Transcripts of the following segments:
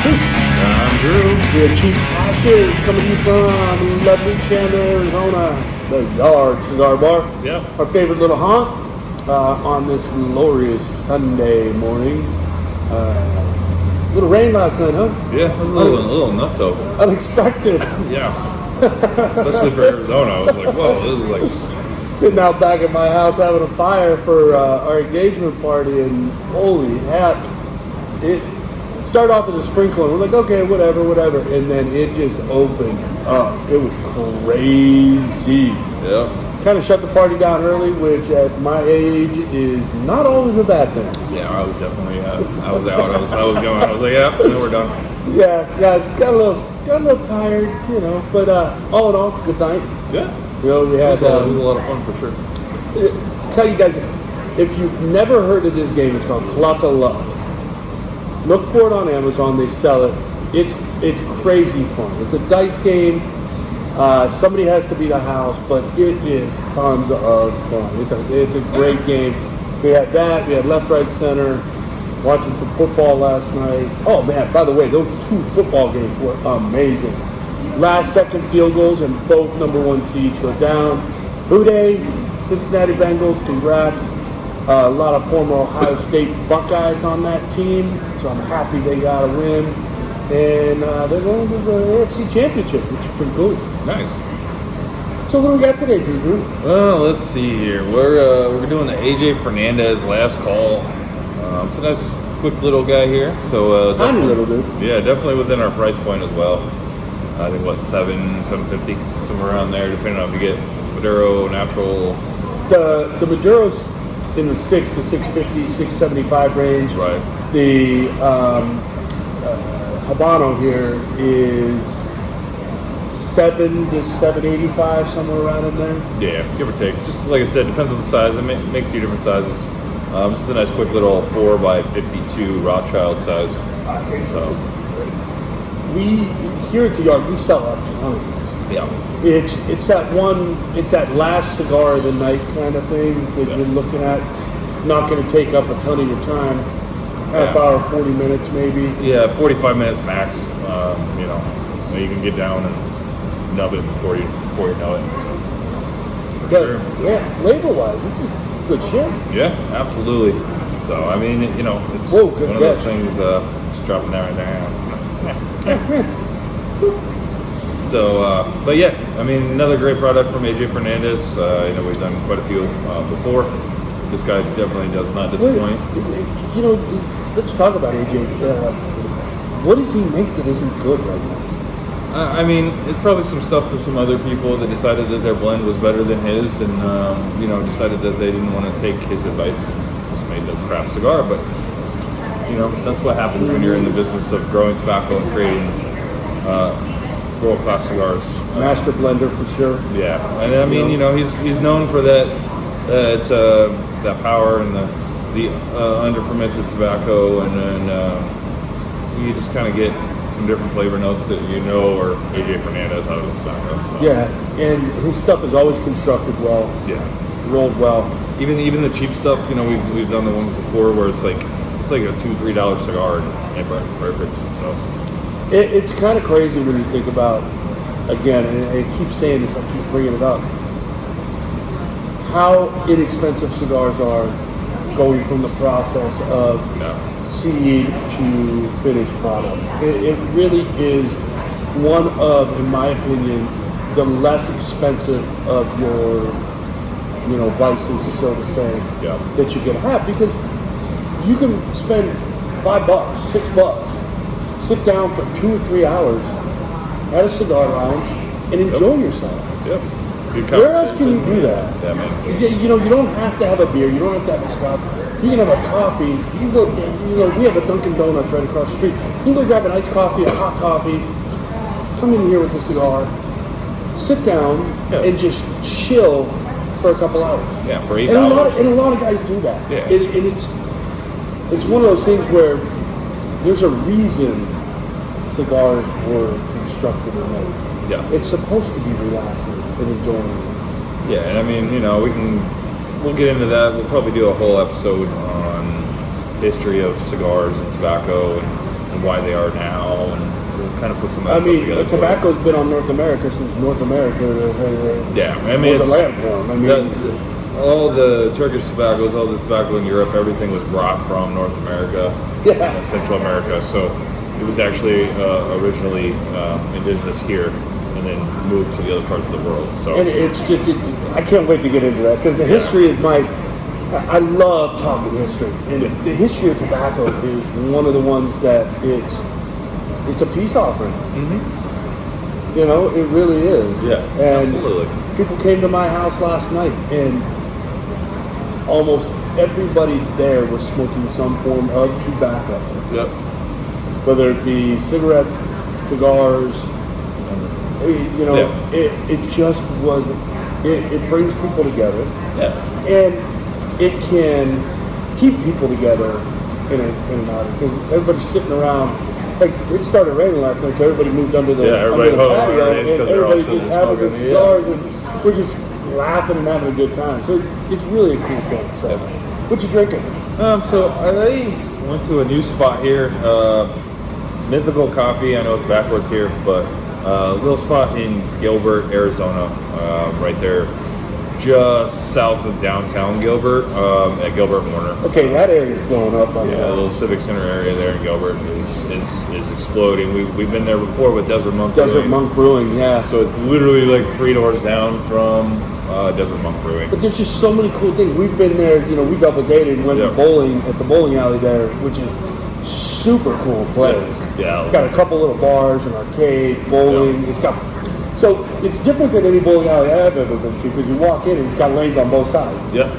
Chris. I'm Drew. We're Cheap Ashes coming to you from lovely Chandler, Arizona. The Yard Cigar Bar. Yeah. Our favorite little haunt on this glorious Sunday morning. Little rain last night, huh? Yeah, a little nutso. Unexpected. Yeah. Especially for Arizona. I was like, whoa, this is like... Sitting out back at my house having a fire for our engagement party, and holy heck, it started off with a sprinkler. We're like, okay, whatever, and then it just opened up. It was crazy. Yeah. Kind of shut the party down early, which at my age is not always a bad thing. Yeah, I was definitely, I was out. I was going. I was like, yeah, then we're done. Yeah, got a little tired, but all in all, good night. Yeah. We had it was a lot of fun for sure. Tell you guys, if you've never heard of this game, it's called Clock of Love. Look for it on Amazon. They sell it. It's crazy fun. It's a dice game. Somebody has to beat a house, but it is tons of fun. It's a great game. We had that. We had left, right, center. Watching some football last night. Oh man! By the way, those 2 football games were amazing. Last second field goals and both number 1 seeds go down. Houday, Cincinnati Bengals, congrats. A lot of former Ohio State Buckeyes on that team, so I'm happy they got a win. And they're going to the AFC Championship, which is pretty cool. Nice. So what do we got today, Drew? Well, let's see here. We're doing the AJ Fernandez last call. It's a nice, quick little guy here. So tiny little dude. Yeah, definitely within our price point as well. I think $750, somewhere around there, depending on if you get Maduro, natural. The Maduro's in the 6 to 650, 675 range. Right. The Habano here is 7 to 785, somewhere around in there. Yeah, give or take. Just like I said, depends on the size. I make a few different sizes. This is a nice, quick little 4x52 Rothschild size. So. We here at the Yard, we sell a ton of these. Yeah. It's that last cigar of the night kind of thing that you're looking at. Not going to take up a ton of your time. Half hour, 40 minutes maybe. Yeah, 45 minutes max. You can get down and nub it before you know it. So, but sure. Yeah, flavor-wise, this is good shit. Yeah, absolutely. So I mean, it's Whoa, good one of those things. Just dropping that right down. So, but yeah, I mean, another great product from AJ Fernandez. We've done quite a few before. This guy definitely does not disappoint. Let's talk about AJ. What does he make that isn't good right now? I mean, it's probably some stuff with some other people that decided that their blend was better than his, and decided that they didn't want to take his advice and just made a crap cigar. But that's what happens when you're in the business of growing tobacco and creating world-class cigars. Master blender for sure. Yeah, and I mean, he's known for that that power and the under-fermented tobacco, and then you just kind of get some different flavor notes that are AJ Fernandez out of his tobacco. So. Yeah, and his stuff is always constructed well. Yeah, rolled well. Even the cheap stuff, we've done the ones before where it's like a $2-3 cigar and it burns perfect. So it's kind of crazy when you think about, again, and I keep saying this, I keep bringing it up, how inexpensive cigars are going from the process of seed to finished product. It really is one of, in my opinion, the less expensive of your vices, so to say, that you can have, because you can spend $5, $6, sit down for 2 or 3 hours at a cigar lounge and enjoy yourself. Yep. Where else can you do that? Yeah, man. You don't have to have a beer. You don't have to have a scotch. You can have a coffee. You can go. We have a Dunkin' Donuts right across the street. You can go grab an iced coffee, a hot coffee. Come in here with a cigar. Sit down and just chill for a couple hours. Yeah, for 8 and hours. A lot of guys do that. Yeah. And it's one of those things where there's a reason cigars were constructed or made. Yeah. It's supposed to be relaxing and enjoying. Yeah, and I mean, we'll get into that. We'll probably do a whole episode on history of cigars and tobacco and and why they are now, and we'll kind of put some of I that mean, stuff together. tobacco's been on North America since North America Yeah, I mean, was a it's, landform. I mean, all the Turkish tobaccos, all the tobacco in Europe, everything was brought from North America, Central America. So it was actually originally indigenous here, and then moved to the other parts of the world. So and it's just, I can't wait to get into that because the history is I love talking history, and the history of tobacco is one of the ones that it's a peace offering. Mm-hmm. You know, it really is. Yeah, and absolutely. People came to my house last night, and almost everybody there was smoking some form of tobacco. Yep. Whether it be cigarettes, cigars, you know, it just was. It brings people together. Yeah. And it can keep people together in a night. Everybody's sitting around. Like, it started raining last night, so everybody moved under the patio, and everybody's just having their cigars, and we're just laughing and having a good time. So it's really a cool thing. So, what you drinking? So I went to a new spot here, Mythical Coffee. I know it's backwards here, but a little spot in Gilbert, Arizona, right there, just south of downtown Gilbert, at Gilbert Warner. Okay, that area's blowing up. Yeah, the little civic center area there in Gilbert is exploding. We've been there before with Desert Monk. Desert Monk Brewing, yeah. So it's literally like 3 doors down from Desert Monk Brewing. But there's just so many cool things. We've been there, you know, we double dated and went to bowling at the bowling alley there, which is super cool place. Yeah. Got a couple little bars, an arcade, bowling. It's got, so it's different than any bowling alley I've ever been to because you walk in and it's got lanes on both sides. Yeah.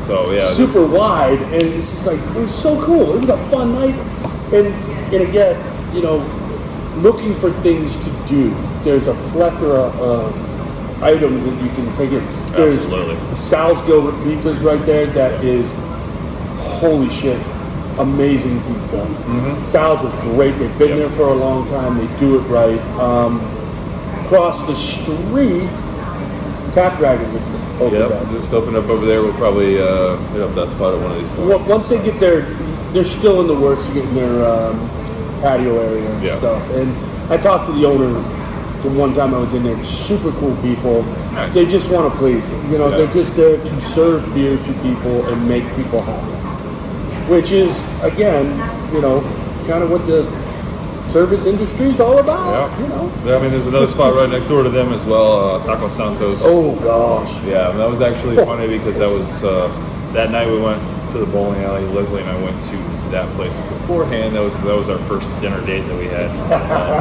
So yeah. Super wide, and it's just like, it was so cool. It was a fun night. And again, you know, looking for things to do. There's a plethora of items that you can take in. There's Sal's Gilbert Pizzas right there. That is, holy shit, amazing pizza. Mm-hmm. Sal's was great. They've been there for a long time. They do it right. Across the street, Tap Dragon just opened up. Just opened up over there. We'll probably hit up that spot at one of these points. Once they get there, they're still in the works of getting their patio area and stuff. And I talked to the owner the one time I was in there. Super cool people. Nice. They just want to please. You know, they're just there to serve beer to people and make people happy. Which is, again, you know, kind of what the service industry is all about. Yeah. You know. I mean, there's another spot right next door to them as well, Taco Santos. Oh gosh. Yeah, that was actually funny because that was that night we went to the bowling alley. Leslie and I went to that place beforehand. That was our first dinner date that we had.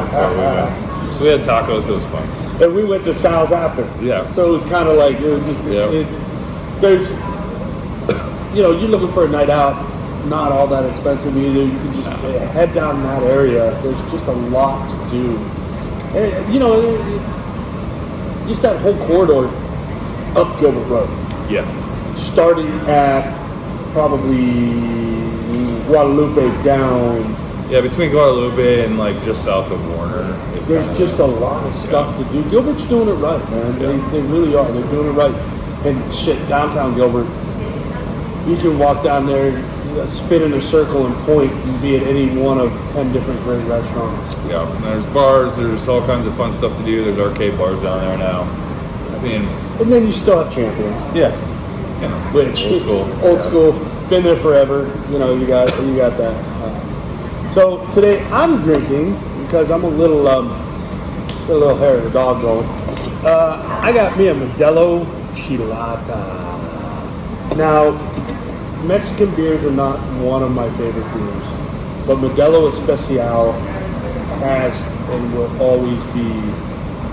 Before we went. We had tacos. It was fun. And we went to Sal's after. Yeah. So it was kind of like it was just. There's, you know, you're looking for a night out. Not all that expensive either. You can just head down that area. There's just a lot to do. And, you know, just that whole corridor up Gilbert Road. Yeah. Starting at probably Guadalupe down. Yeah, between Guadalupe and like just south of Warner. There's just a lot of stuff to do. Gilbert's doing it right, man. They really are. They're doing it right. And shit, downtown Gilbert, you can walk down there, spin in a circle and point and be at any one of 10 different great restaurants. Yeah, and there's bars, there's all kinds of fun stuff to do. There's arcade bars down there now. I mean, and then you still have Champions. Yeah. Which old school, been there forever. You know, you got that. So today I'm drinking because I'm a little hair of the dog going. I got me a Modelo Chelada. Now, Mexican beers are not one of my favorite beers, but Modelo Especial has and will always be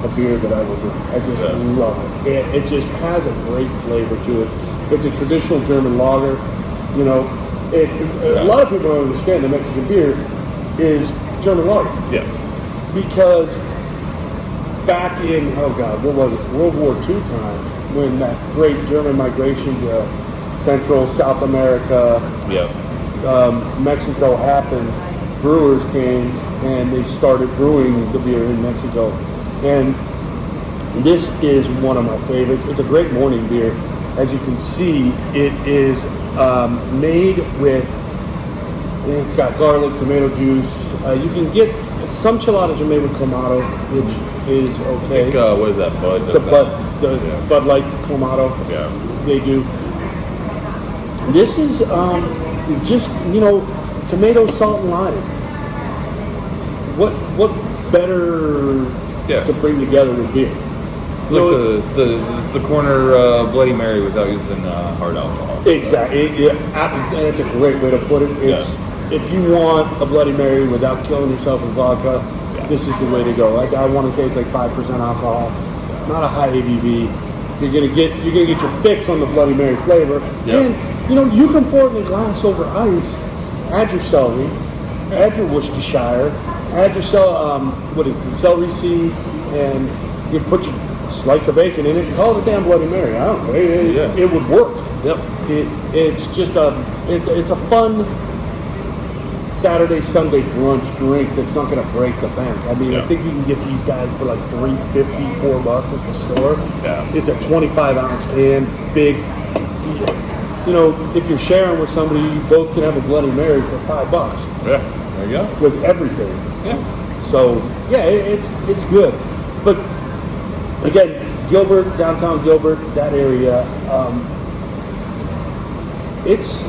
a beer that I will drink. I just love it. It just has a great flavor to it. It's a traditional German lager. You know, a lot of people don't understand that Mexican beer is German lager. Yeah. Because back in, what was it, World War II time, when that great German migration to Central, South America, Mexico happened, brewers came and they started brewing the beer in Mexico. And this is one of my favorites. It's a great morning beer. As you can see, it is made with It's got garlic, tomato juice. You can get some cheladas are made with clamato, which is okay. I think, what is that, Bud? Bud Light Clamato. Yeah. They do. This is just, tomato, salt, and lime. What better to bring together with beer? It's the corner Bloody Mary without using hard alcohol. Exactly. That's a great way to put it. It's if you want a Bloody Mary without killing yourself with vodka, this is the way to go. I want to say it's like 5% alcohol, not a high ABV. You're gonna get your fix on the Bloody Mary flavor, and you can pour it in a glass over ice. Add your celery, add your Worcestershire, add your celery seed, and you put your slice of bacon in it and call it a damn Bloody Mary. I don't know. It would work. Yep. It's just it's a fun Saturday, Sunday brunch drink that's not going to break the bank. I mean, I think you can get these guys for like $3.50, $4 at the store. Yeah. It's a 25-ounce can, big. If you're sharing with somebody, you both can have a Bloody Mary for $5. Yeah, there you go. With everything. Yeah. So it's good, but again, Gilbert, downtown Gilbert, that area, it's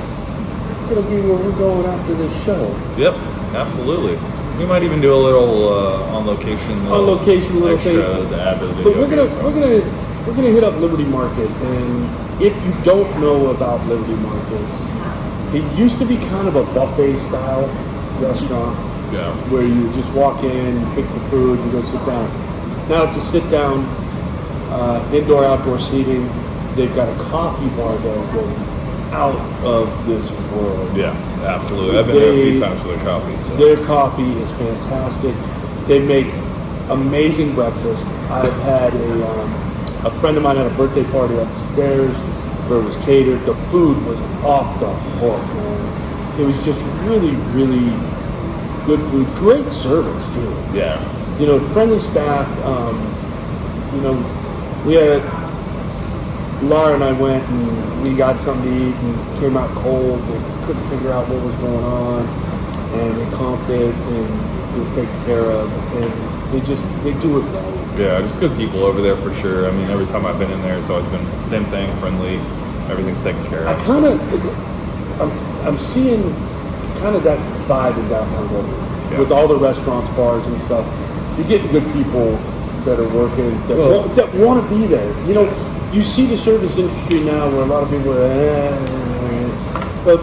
going to be where we're going after this show. Yep, absolutely. We might even do a little on location little thing. To add to the but video. we're gonna hit up Liberty Market, and if you don't know about Liberty Market, it used to be kind of a buffet style restaurant. Yeah. Where you just walk in, pick the food, and go sit down. Now it's a sit down, indoor outdoor seating. They've got a coffee bar there going out of this world. Yeah, absolutely. I've been there a few times for their coffee. So. Their coffee is fantastic. They make amazing breakfast. I've had a friend of mine had a birthday party upstairs where it was catered. The food was off the hook, man. It was just really, really good food. Great service too. Yeah. Friendly staff. We had Laura and I went and we got something to eat and came out cold. They couldn't figure out what was going on, and they comped it and they were taken care of, and they do it well. Yeah, just good people over there for sure. I mean, every time I've been in there, it's always been the same thing, friendly, everything's taken care of. I'm seeing kind of that vibe in downtown Gilbert with all the restaurants, bars, and stuff. You're getting good people that are working that want to be there. You see the service industry now where a lot of people are, but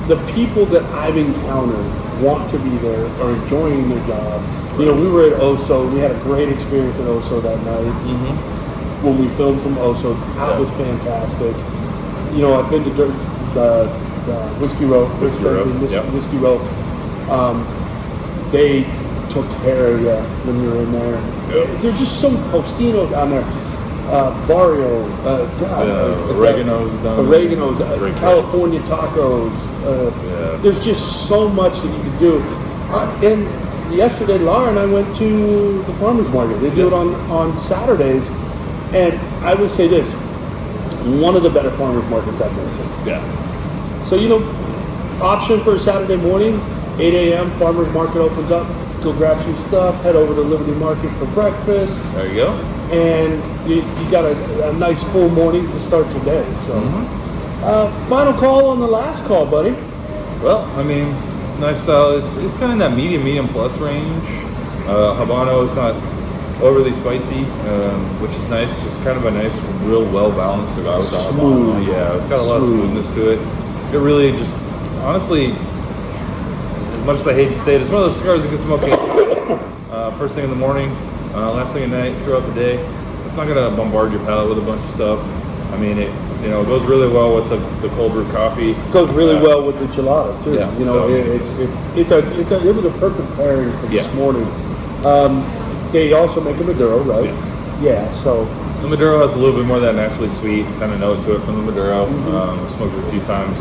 the people that I've encountered want to be there, are enjoying their job. We were at Oso. We had a great experience at Oso that night. Mm-hmm. When we filmed from Oso, that was fantastic. I've been to the Whiskey Row. Whiskey Row. They took care of you when you were in there. Yep. There's just some Postino down there. Barrio, Oregano's California tacos. There's just so much that you can do. And yesterday, Laura and I went to the farmers market. They do it on Saturdays, and I would say this: one of the better farmers markets I've been to. Yeah. So option for a Saturday morning, 8 a.m. farmers market opens up. Go grab some stuff. Head over to Liberty Market for breakfast. There you go. And you got a nice full morning to start today. So, final call on the last call, buddy. Well, I mean, nice solid. It's kind of in that medium plus range. Habano is not overly spicy, which is nice. Just kind of a nice, real well-balanced cigar with the Habano. Yeah, it's got a lot of smoothness to it. It really just, honestly, as much as I hate to say it, it's one of those cigars you can smoke first thing in the morning, last thing at night, throughout the day. It's not going to bombard your palate with a bunch of stuff. I mean, it goes really well with the cold brew coffee. It goes really well with the Chelada too. Yeah, it was a perfect pairing for this morning. They also make a Maduro, right? Yeah. So the Maduro has a little bit more of that naturally sweet kind of note to it from the Maduro. Smoked it a few times.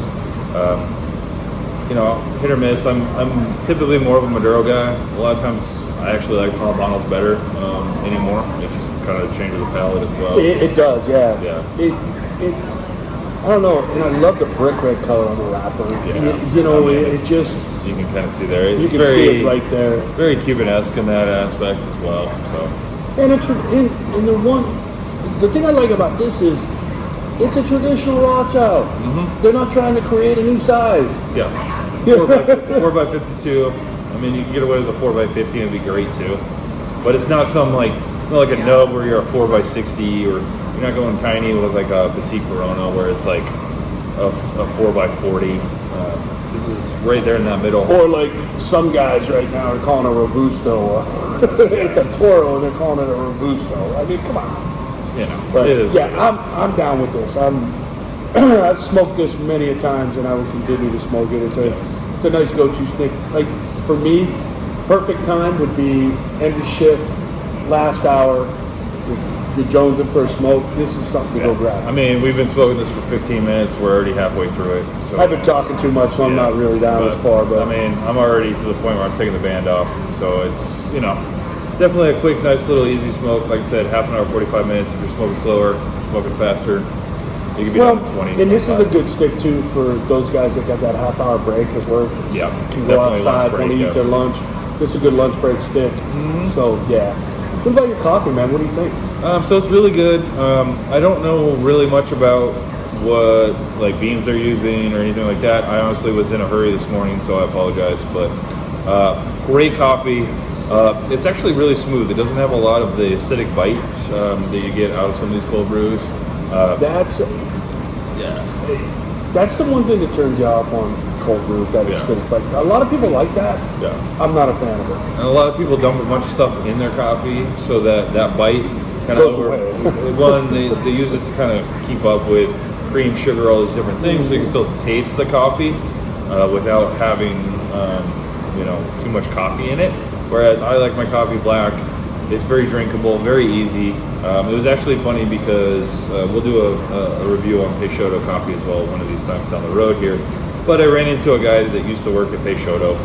Hit or miss. I'm typically more of a Maduro guy. A lot of times I actually like Habanos better anymore. It just kind of changes the palate as well. It does, yeah. Yeah. I don't know, and I love the brick red color on the wrapper. Yeah. You know, I mean, it just you can kind of see there. you It's can very, see it right there. Very Cuban-esque in that aspect as well. So And the thing I like about this is it's a traditional Rothschild. They're not trying to create a new size. yeah, 4x52. I mean, you can get away with a 4x50 and it'd be great too. But it's not it's not like a nub where you're a 4x60, or you're not going tiny with like a petite Corona where it's like a 4x40. This is right there in that middle. Or like some guys right now are calling a Robusto. It's a Toro and they're calling it a Robusto. I mean, come on. Yeah, But it is. yeah, I'm down with this. I've smoked this many a times and I will continue to smoke it. It's a nice go-to stick. Like for me, perfect time would be end of shift, last hour. You're jonesing for a smoke. This is something to go grab. I mean, we've been smoking this for 15 minutes. We're already halfway through it. So I've been talking too much, so I'm not really down as far. But I mean, I'm already to the point where I'm taking the band off. So it's, definitely a quick, nice little easy smoke. Like I said, half an hour, 45 minutes. If you're smoking slower, smoking faster, you can be done in 20. And this is 25. a good stick too for those guys that got that half-hour break at work. Yeah, Can go definitely outside, lunch want to break, eat their lunch. This is a good lunch break stick. So yeah. What about your coffee, man? What do you think? So it's really good. I don't know really much about what beans they're using or anything like that. I honestly was in a hurry this morning, so I apologize. But great coffee. It's actually really smooth. It doesn't have a lot of the acidic bites that you get out of some of these cold brews. That's the one thing that turns you off on cold brew. That is acidic. But a lot of people like that. Yeah. I'm not a fan of it. And a lot of people dump a bunch of stuff in their coffee so that bite kind Goes of away. One, they use it to kind of keep up with cream, sugar, all these different things, so you can still taste the coffee without having too much coffee in it. Whereas I like my coffee black. It's very drinkable, very easy. It was actually funny because we'll do a review on Peixoto coffee as well one of these times down the road here. But I ran into a guy that used to work at Peixoto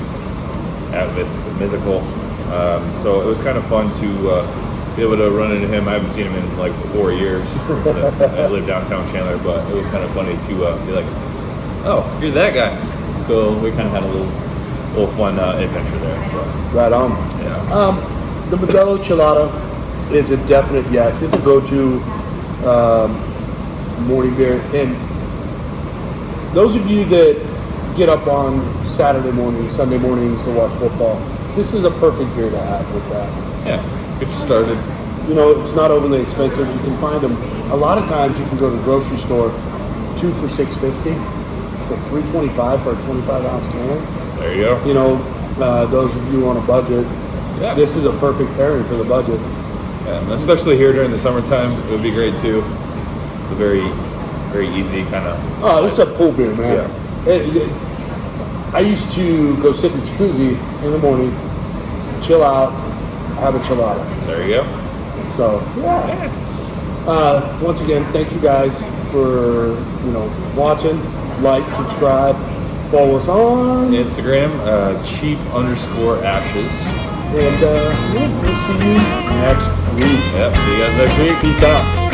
with Mythical. So it was kind of fun to be able to run into him. I haven't seen him in like 4 years since I live downtown Chandler, but it was kind of funny to be like, oh, you're that guy. So we kind of had a little fun adventure there. So. Right on. Yeah. The Modelo Chelada is a definite yes. It's a go-to morning beer. And those of you that get up on Saturday mornings, Sunday mornings to watch football, this is a perfect beer to have with that. Yeah, get you started. It's not overly expensive. You can find them. A lot of times you can go to the grocery store, 2 for $6.50, for $3.25 for a 25-ounce can. There you go. Those of you on a budget, this is a perfect pairing for the budget. Yeah, and especially here during the summertime, it would be great too. It's a very, very easy kind of. Oh, this is a pool beer, man. I used to go sit in the jacuzzi in the morning, chill out, have a chelada. There you go. So once again, thank you guys for watching, like, subscribe, follow us on Instagram, cheap_ashes. And we'll see you next week. Yep, see you guys next week. Peace out.